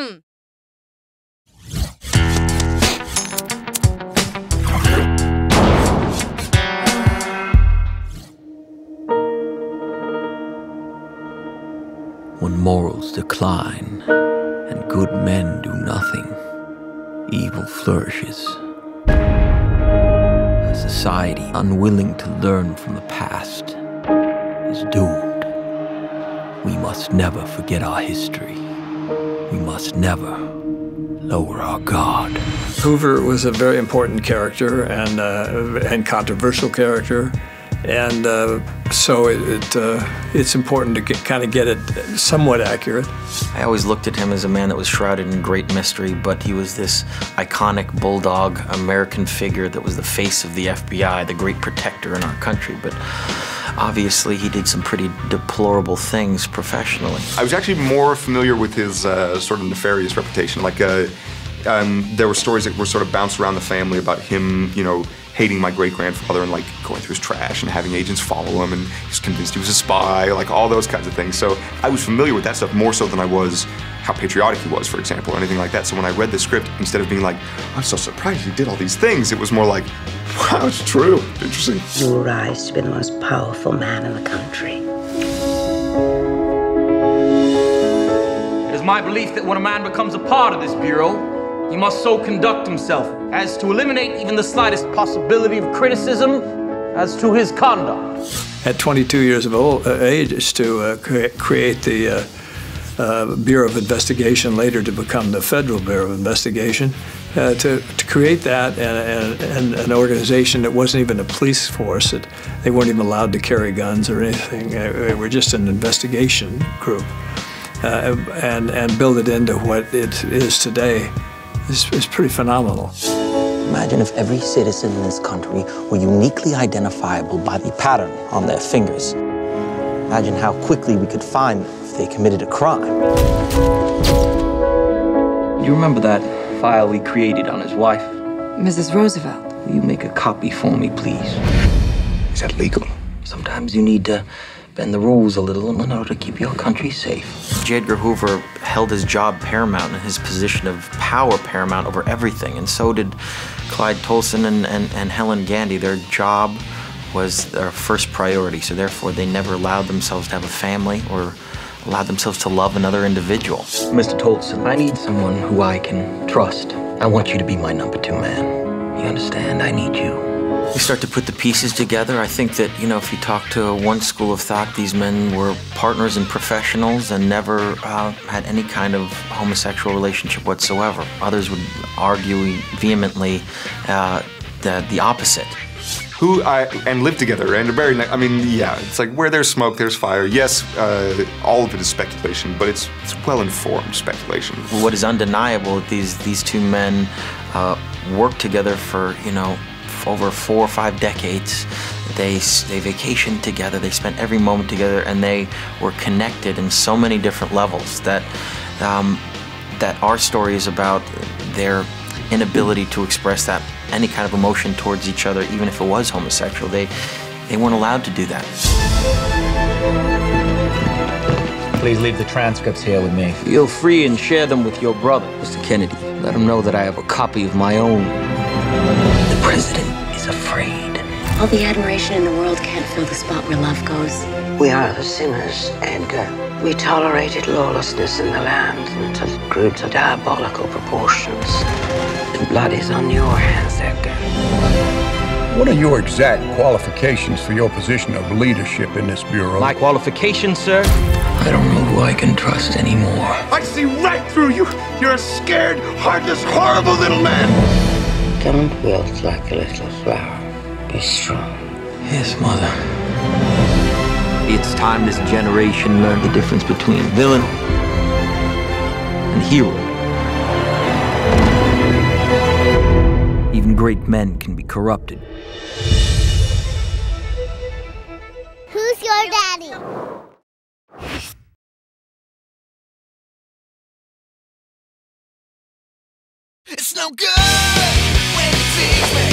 When morals decline and good men do nothing, evil flourishes. A society unwilling to learn from the past is doomed. We must never forget our history. We must never lower our guard. Hoover was a very important character and controversial character. And so it's important to kind of get it somewhat accurate. I always looked at him as a man that was shrouded in great mystery, but he was this iconic bulldog American figure that was the face of the FBI, the great protector in our country. But obviously he did some pretty deplorable things professionally. I was actually more familiar with his sort of nefarious reputation. Like there were stories that were sort of bounced around the family about him, you know, hating my great-grandfather and like going through his trash and having agents follow him, and he was convinced he was a spy, like all those kinds of things. So I was familiar with that stuff more so than I was how patriotic he was, for example, or anything like that. So when I read the script, instead of being like, I'm so surprised he did all these things, it was more like, wow, it's true, interesting. You will rise to be the most powerful man in the country. It is my belief that when a man becomes a part of this bureau, he must so conduct himself as to eliminate even the slightest possibility of criticism as to his conduct. At 22 years of age, to create the Bureau of Investigation, later to become the Federal Bureau of Investigation, to create that and an organization that wasn't even a police force, that they weren't even allowed to carry guns or anything. They were just an investigation group, and build it into what it is today. Is pretty phenomenal. Imagine if every citizen in this country were uniquely identifiable by the pattern on their fingers. Imagine how quickly we could find them if they committed a crime. Do you remember that file we created on his wife? Mrs. Roosevelt. Will you make a copy for me, please? Is that legal? Sometimes you need to bend the rules a little in order to keep your country safe. J. Edgar Hoover held his job paramount and his position of power paramount over everything, and so did Clyde Tolson and Helen Gandy. Their job was their first priority, so therefore they never allowed themselves to have a family or allowed themselves to love another individual. Mr. Tolson, I need someone who I can trust. I want you to be my number 2 man. You understand? I need you. We start to put the pieces together. I think that, you know, if you talk to one school of thought, these men were partners and professionals and never had any kind of homosexual relationship whatsoever. Others would argue vehemently the opposite. And live together and are very, I mean, yeah, it's like where there's smoke, there's fire. Yes, all of it is speculation, but it's well-informed speculation. What is undeniable, these two men worked together for, you know, over 4 or 5 decades. They vacationed together, they spent every moment together, and they were connected in so many different levels that our story is about their inability to express any kind of emotion towards each other, even if it was homosexual. They weren't allowed to do that. Please leave the transcripts here with me. Feel free and share them with your brother, Mr. Kennedy. Let him know that I have a copy of my own. The president is afraid. All the admiration in the world can't fill the spot where love goes. We are the sinners, Edgar. We tolerated lawlessness in the land until it grew to diabolical proportions. The blood is on your hands, Edgar. What are your exact qualifications for your position of leadership in this bureau? My qualifications, sir? I don't know who I can trust anymore. I see right through you. You're a scared, heartless, horrible little man. Don't wilt like a little flower. Be strong. Yes, Mother. It's time this generation learned the difference between villain and hero. Even great men can be corrupted. Who's your daddy? It's no good when you tease me.